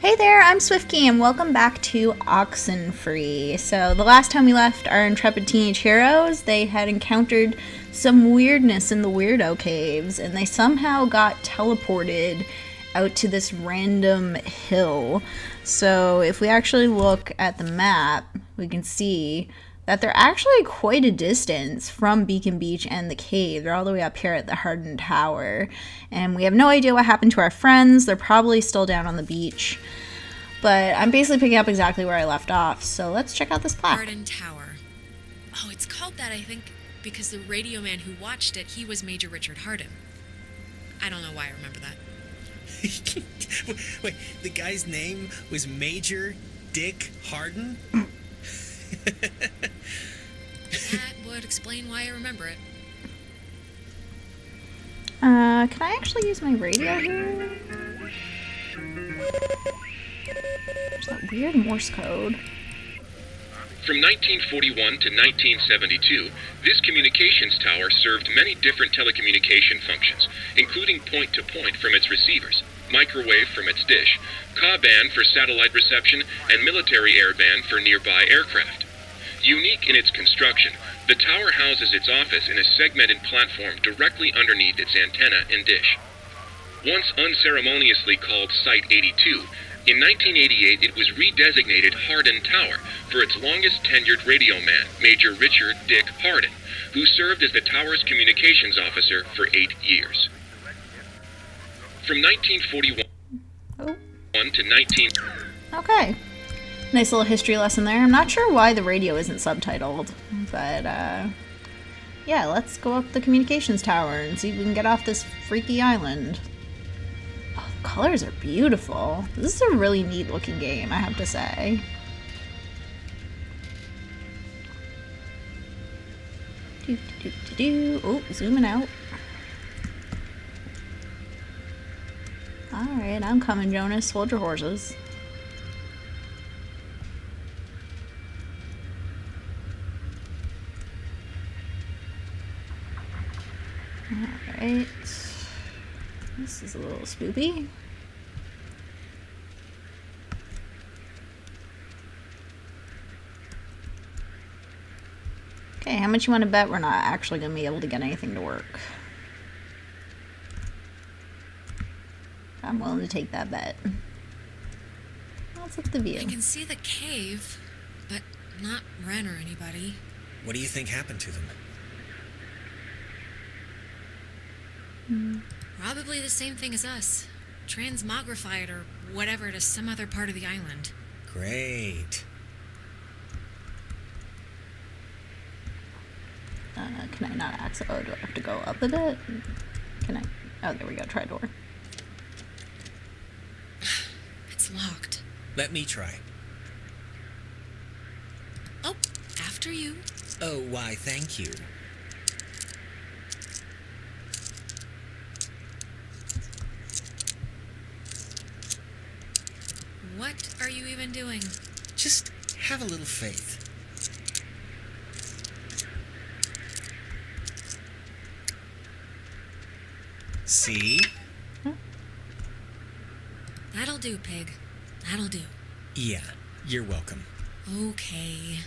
Hey there, I'm SwiftKey and welcome back to Oxenfree. So the last time we left our intrepid teenage heroes, they had encountered some weirdness in the Weirdo Caves and they somehow got teleported out to this random hill. So if we actually look at the map, we can see that they're actually quite a distance from Beacon Beach and the cave. They're all the way up here at the Hardened Tower. And we have no idea what happened to our friends. They're probably still down on the beach. But I'm basically picking up exactly where I left off. So let's check out this plaque. Hardened Tower. Oh, it's called that, I think, because the radio man who watched it, he was Major Richard Harden. I don't know why I remember that. Wait, the guy's name was Major Dick Harden? That would explain why I remember it. Can I actually use my radio here? There's that weird Morse code. From 1941 to 1972, this communications tower served many different telecommunication functions, including point-to-point from its receivers, microwave from its dish, Ka-band for satellite reception, and military airband for nearby aircraft. Unique in its construction, the tower houses its office in a segmented platform directly underneath its antenna and dish. Once unceremoniously called Site 82, in 1988 it was redesignated Harden Tower for its longest tenured radio man, Major Richard Dick Harden, who served as the tower's communications officer for 8 years. From 1941 to 19... Okay. Nice little history lesson there. I'm not sure why the radio isn't subtitled, but yeah, let's go up the communications tower and see if we can get off this freaky island. Oh, the colors are beautiful. This is a really neat looking game, I have to say. Oh, zooming out. Alright, I'm coming, Jonas. Hold your horses. Alright. This is a little spoopy. Okay, how much you want to bet we're not actually going to be able to get anything to work? I'm willing to take that bet. Let's look at the view. I can see the cave, but not Ren or anybody. What do you think happened to them? Probably the same thing as us. Transmogrified or whatever to some other part of the island. Great. Can I not access? Oh, do I have to go up a bit? Can I? Oh, there we go. Try door. It's locked. Let me try. Oh, after you. Oh, why, thank you. What are you even doing? Just have a little faith. See? That'll do, pig. That'll do. Yeah, you're welcome. Okay.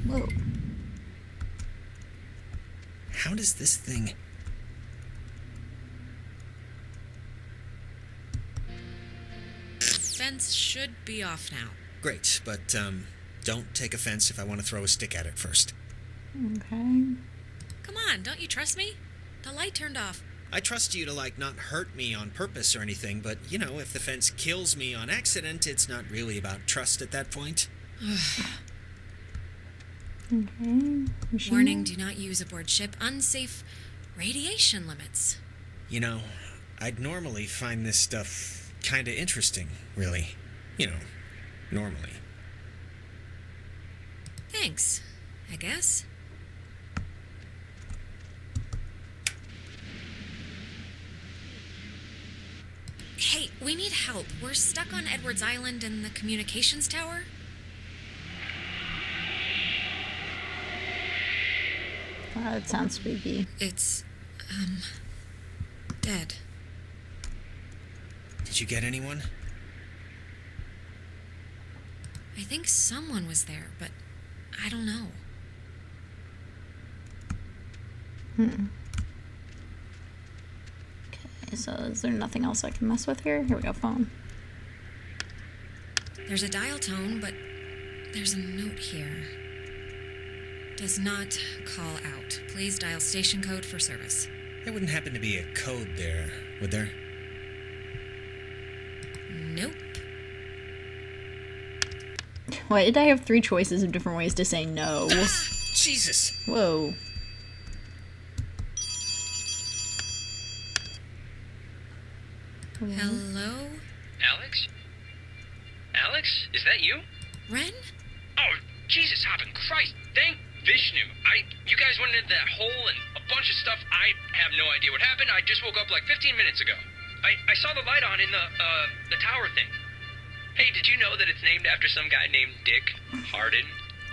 Whoa. How does this thing... Fence should be off now. Great, but, don't take offense if I want to throw a stick at it first. Okay. Come on, don't you trust me? The light turned off. I trust you to, not hurt me on purpose or anything, but, if the fence kills me on accident, it's not really about trust at that point. Okay. Machine. Warning, do not use aboard ship. Unsafe radiation limits. I'd normally find this stuff kinda interesting, really. Normally. Thanks, I guess. Hey, we need help. We're stuck on Edwards Island in the communications tower. That sounds spooky. It's, dead. Did you get anyone? I think someone was there, but I don't know. Okay, so is there nothing else I can mess with here? Here we go, phone. There's a dial tone, but there's a note here. Does not call out. Please dial station code for service. There wouldn't happen to be a code there, would there? Nope. Why did I have 3 choices of different ways to say no? Jesus! Whoa. Hello? Alex? Alex? Is that you? Ren? Oh, Jesus, hopping Christ. Thank Vishnu. You guys went into that hole and a bunch of stuff. I have no idea what happened. I just woke up like 15 minutes ago. I saw the light on in the tower thing. Hey, did you know that it's named after some guy named Dick Harden?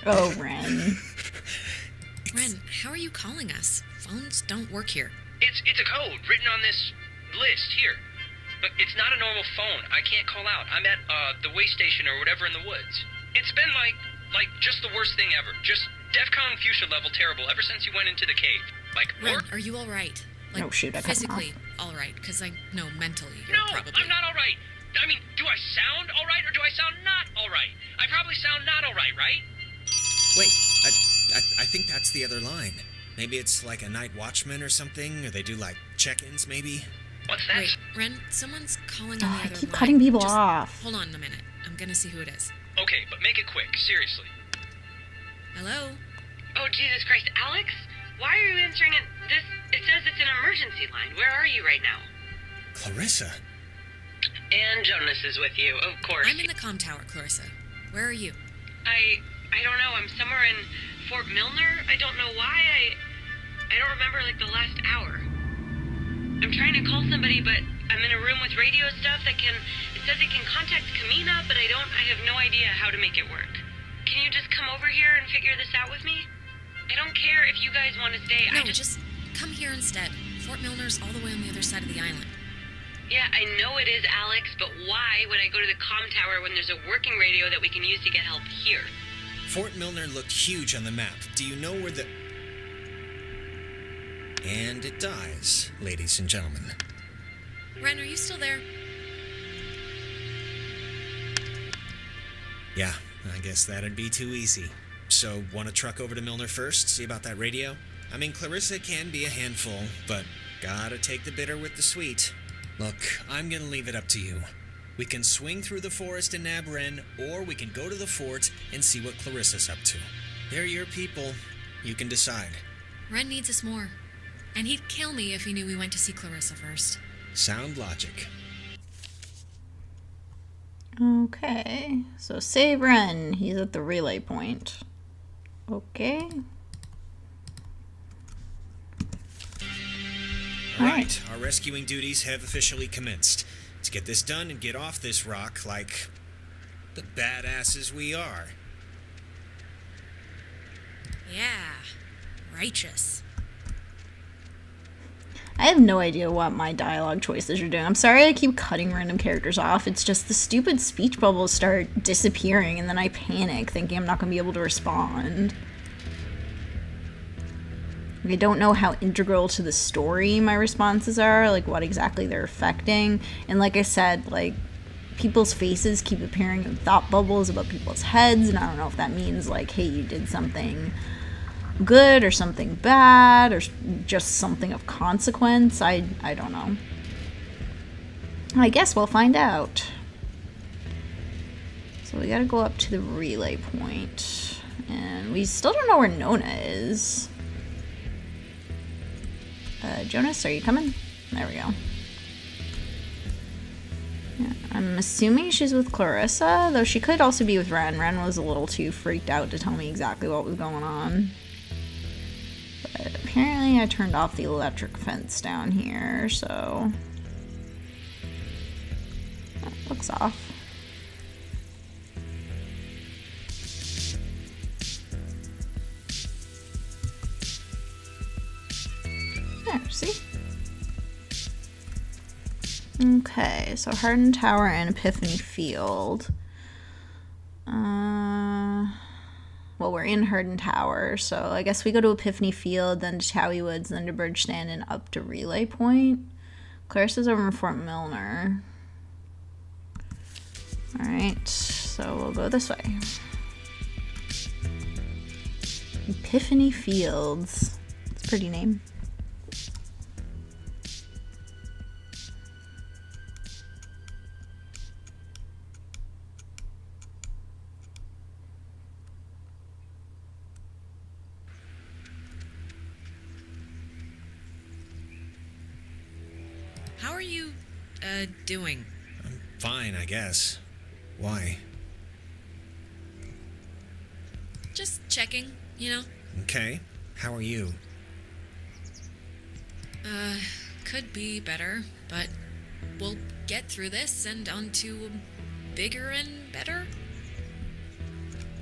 Oh, Ren. Ren, how are you calling us? Phones don't work here. It's a code written on this list here. But it's not a normal phone. I can't call out. I'm at the way station or whatever in the woods. It's been like just the worst thing ever. Just DEFCON fuchsia level terrible ever since you went into the cave. Like, Ren, are you all right? Like, Oh, shoot, I cut him physically all right? Because I know mentally you're no, probably... I'm not all right. I mean, do I sound all right or do I sound not all right? I probably sound not all right, right? Wait, I think that's the other line. Maybe it's like a night watchman or something, or they do like check-ins, maybe? What's that? Wait, Ren, someone's calling on the I other keep line. cutting people Just off. Hold on a minute. I'm gonna see who it is. Okay, but make it quick. Seriously. Hello? Oh, Jesus Christ, Alex? Why are you answering it? It says it's an emergency line. Where are you right now? Clarissa? And Jonas is with you, of course. I'm in the comm tower, Clarissa. Where are you? I don't know. I'm somewhere in Fort Milner. I don't know why. I don't remember, like, the last hour. I'm trying to call somebody, but I'm in a room with radio stuff it says it can contact Kamina, but I have no idea how to make it work. Can you just come over here and figure this out with me? I don't care if you guys want to stay. No, just come here instead. Fort Milner's all the way on the other side of the island. Yeah, I know it is, Alex, but why would I go to the comm tower when there's a working radio that we can use to get help here? Fort Milner looked huge on the map. Do you know where the... And it dies, ladies and gentlemen. Ren, are you still there? Yeah, I guess that'd be too easy. So, want to truck over to Milner first, see about that radio? I mean, Clarissa can be a handful, but gotta take the bitter with the sweet. Look, I'm gonna leave it up to you. We can swing through the forest and nab Ren, or we can go to the fort and see what Clarissa's up to. They're your people. You can decide. Ren needs us more. And he'd kill me if he knew we went to see Clarissa first. Sound logic. Okay, so save Ren. He's at the relay point. Okay. Right, our rescuing duties have officially commenced. Let's get this done and get off this rock like the badasses we are. Yeah, righteous. I have no idea what my dialogue choices are doing. I'm sorry I keep cutting random characters off. It's just the stupid speech bubbles start disappearing and then I panic thinking I'm not going to be able to respond. I don't know how integral to the story my responses are, like what exactly they're affecting. And like I said, like people's faces keep appearing in thought bubbles above people's heads, and I don't know if that means like, hey, you did something good or something bad or just something of consequence. I don't know. I guess we'll find out. So we gotta go up to the relay point, and we still don't know where Nona is. Jonas, are you coming? There we go. Yeah, I'm assuming she's with Clarissa, though she could also be with Ren. Ren was a little too freaked out to tell me exactly what was going on. But apparently I turned off the electric fence down here, so... That looks off. There, see? Okay, so Hardin Tower and Epiphany Field. Well, we're in Hardin Tower, so I guess we go to Epiphany Field, then to Towie Woods, then to Bridge Stand, and up to Relay Point. Clarissa's over in Fort Milner. Alright, so we'll go this way. Epiphany Fields. It's a pretty name. How are you, doing? I'm fine, I guess. Why? Just checking, you know? Okay. How are you? Could be better, but we'll get through this and on to bigger and better.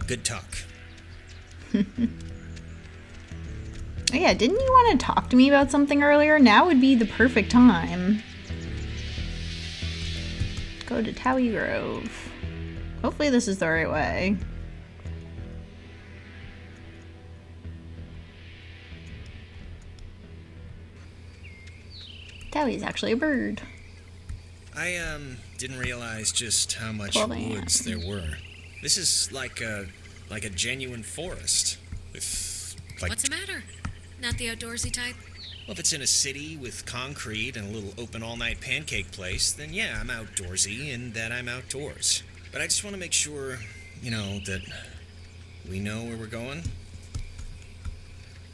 Good talk. Oh yeah, didn't you want to talk to me about something earlier? Now would be the perfect time. Go to Towie Grove. Hopefully this is the right way. Towie's actually a bird. I, didn't realize just how much 12 a.m. woods there were. This is like a genuine forest. With, like... What's the matter? Not the outdoorsy type? Well, if it's in a city with concrete and a little open all-night pancake place, then yeah, I'm outdoorsy and that I'm outdoors. But I just want to make sure, you know, that we know where we're going.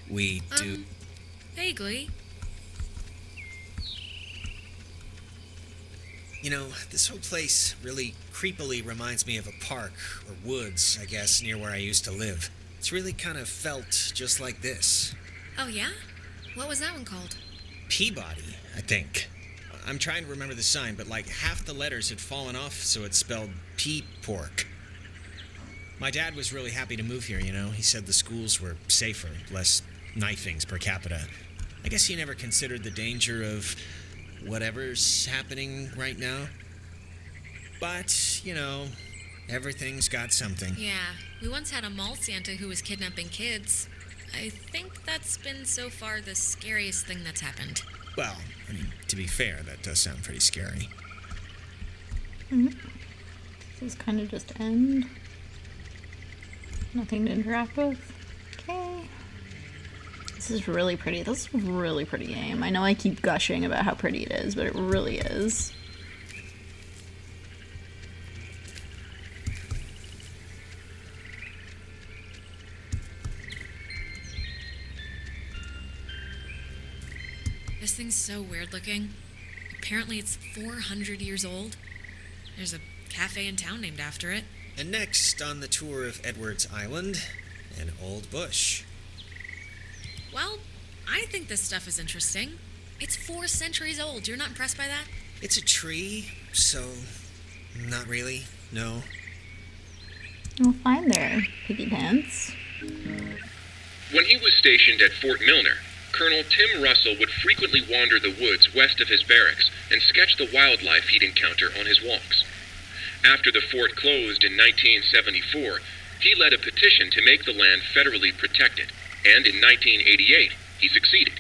We do... Vaguely. You know, this whole place really creepily reminds me of a park, or woods, I guess, near where I used to live. It's really kind of felt just like this. Oh, yeah? What was that one called? Peabody, I think. I'm trying to remember the sign, but like half the letters had fallen off, so it spelled pea-pork. My dad was really happy to move here, you know. He said the schools were safer, less knifings per capita. I guess he never considered the danger of whatever's happening right now. But, you know, everything's got something. Yeah, we once had a mall Santa who was kidnapping kids. I think that's been so far the scariest thing that's happened. Well, I mean, to be fair, that does sound pretty scary. This is kind of just end. Nothing to interact with. Okay. This is really pretty. This is a really pretty game. I know I keep gushing about how pretty it is, but it really is. This thing's so weird looking. Apparently it's 400 years old. There's a cafe in town named after it. And next on the tour of Edwards Island, an old bush. Well, I think this stuff is interesting. It's 4 centuries old. You're not impressed by that? It's a tree, so not really, no. Well, fine there, Piggy Pants. When he was stationed at Fort Milner, Colonel Tim Russell would frequently wander the woods west of his barracks and sketch the wildlife he'd encounter on his walks. After the fort closed in 1974, he led a petition to make the land federally protected, and in 1988, he succeeded.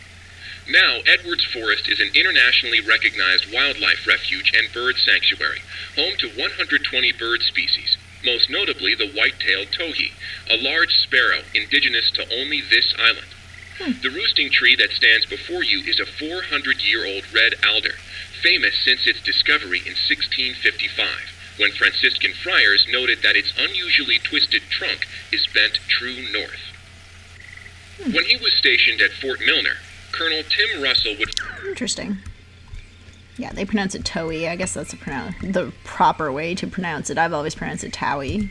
Now, Edwards Forest is an internationally recognized wildlife refuge and bird sanctuary, home to 120 bird species, most notably the white-tailed towhee, a large sparrow indigenous to only this island. The roosting tree that stands before you is a 400-year-old red alder, famous since its discovery in 1655, when Franciscan friars noted that its unusually twisted trunk is bent true north. When he was stationed at Fort Milner, Colonel Tim Russell would... Interesting. Yeah, they pronounce it Towie. I guess that's the proper way to pronounce it. I've always pronounced it Towie.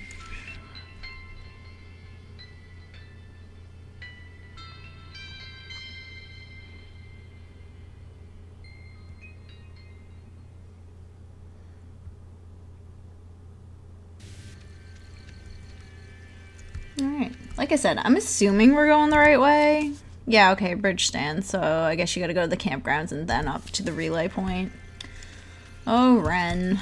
Alright. Like I said, I'm assuming we're going the right way. Yeah, okay, bridge stand. So I guess you gotta go to the campgrounds and then up to the relay point. Oh, Ren.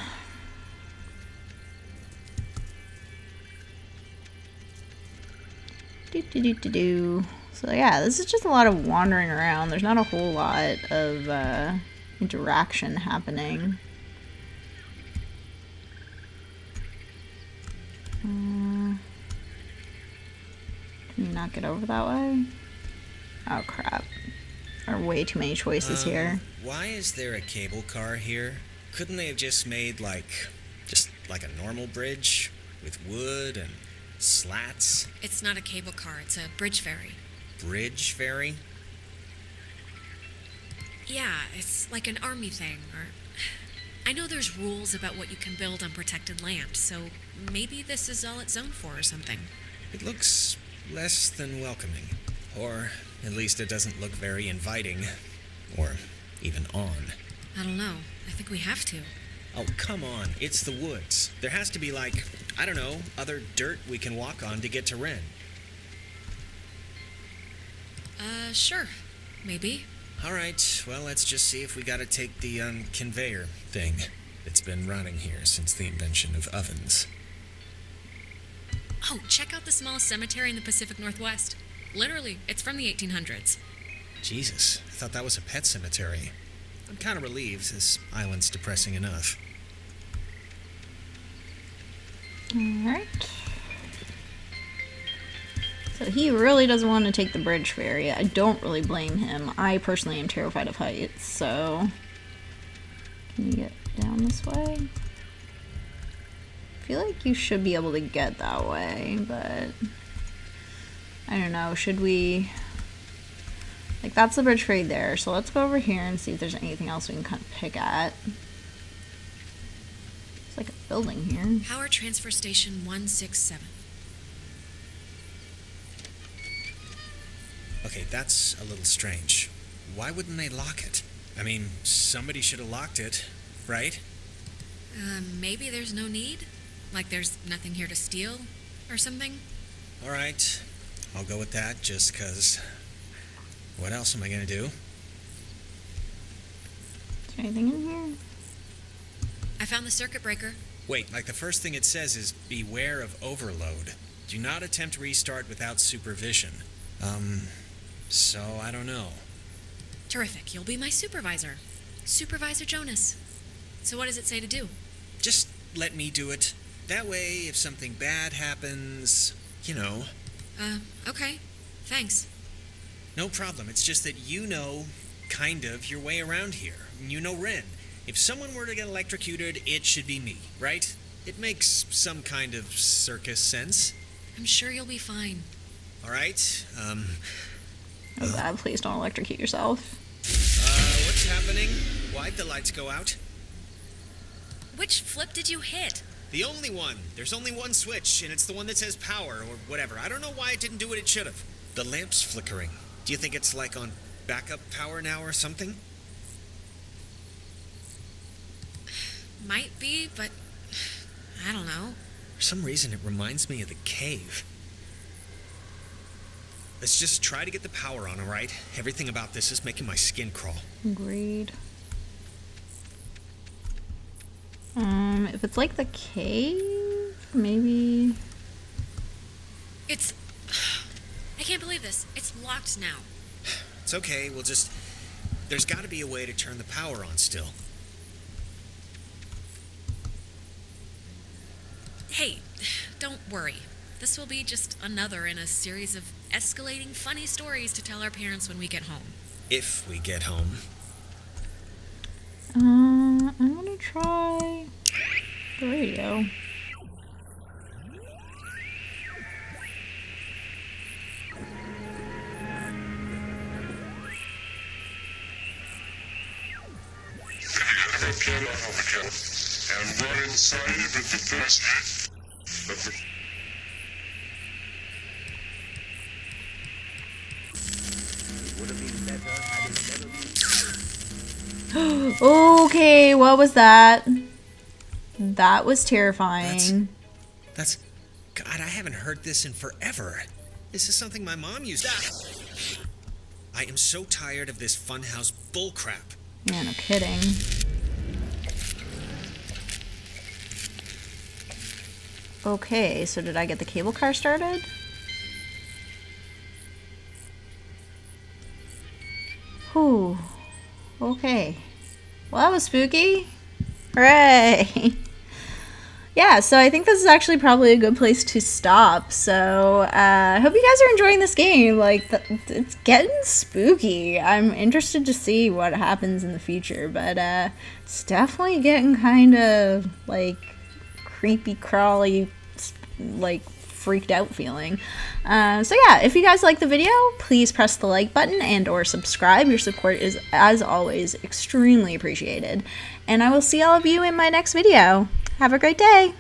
Do. So yeah, this is just a lot of wandering around. There's not a whole lot of interaction happening. Can you not get over that way? Oh crap. There are way too many choices here. Why is there a cable car here? Couldn't they have just made just like a normal bridge with wood and slats? It's not a cable car, it's a bridge ferry. Bridge ferry? Yeah, it's like an army thing, or... I know there's rules about what you can build on protected land, so maybe this is all it's zoned for or something. It looks less than welcoming. Or at least it doesn't look very inviting. Or even on. I don't know. I think we have to. Oh, come on. It's the woods. There has to be I don't know, other dirt we can walk on to get to Ren. Sure. Maybe. Alright, well, let's just see if we gotta take the, conveyor thing that's been running here since the invention of ovens. Oh, check out the smallest cemetery in the Pacific Northwest. Literally, it's from the 1800s. Jesus, I thought that was a pet cemetery. I'm kind of relieved. This island's depressing enough. Alright. So he really doesn't want to take the bridge ferry. I don't really blame him. I personally am terrified of heights, so... Can you get down this way? I feel like you should be able to get that way, but... I don't know, should we... that's the bridge ferry there, so let's go over here and see if there's anything else we can kind of pick at. It's like a building here. Power Transfer Station 167. Okay, that's a little strange. Why wouldn't they lock it? I mean, somebody should have locked it, right? Maybe there's no need? Like there's nothing here to steal or something? Alright, I'll go with that just 'cause... What else am I gonna do? Is there anything in here? I found the circuit breaker. Wait, the first thing it says is beware of overload. Do not attempt restart without supervision. So I don't know. Terrific. You'll be my supervisor. Supervisor Jonas. So what does it say to do? Just let me do it. That way, if something bad happens, you know. Okay. Thanks. No problem. It's just that you know, kind of, your way around here. You know Ren. If someone were to get electrocuted, it should be me, right? It makes some kind of circus sense. I'm sure you'll be fine. All right. Oh god, please don't electrocute yourself. What's happening? Why'd the lights go out? Which flip did you hit? The only one. There's only one switch, and it's the one that says power or whatever. I don't know why it didn't do what it should have. The lamp's flickering. Do you think it's on backup power now or something? Might be, but I don't know. For some reason, it reminds me of the cave. Let's just try to get the power on, all right? Everything about this is making my skin crawl. Agreed. If it's like the cave, maybe... It's... I can't believe this. It's locked now. It's okay, we'll just... There's gotta be a way to turn the power on still. Hey, don't worry. This will be just another in a series of escalating funny stories to tell our parents when we get home. If we get home. I'm gonna try the radio. And we're inside with the first half of the... Okay, what was that? That was terrifying. That's... God, I haven't heard this in forever. This is something my mom used to... I am so tired of this funhouse bullcrap. Yeah, no kidding. Okay, so did I get the cable car started? Whew. Okay. Well, that was spooky. Hooray! Yeah, so I think this is actually probably a good place to stop. So, I hope you guys are enjoying this game. Like, it's getting spooky. I'm interested to see what happens in the future, but it's definitely getting kind of, like, creepy, crawly, like, freaked out feeling. So yeah, if you guys like the video, please press the like button and or subscribe. Your support is, as always, extremely appreciated. And I will see all of you in my next video. Have a great day!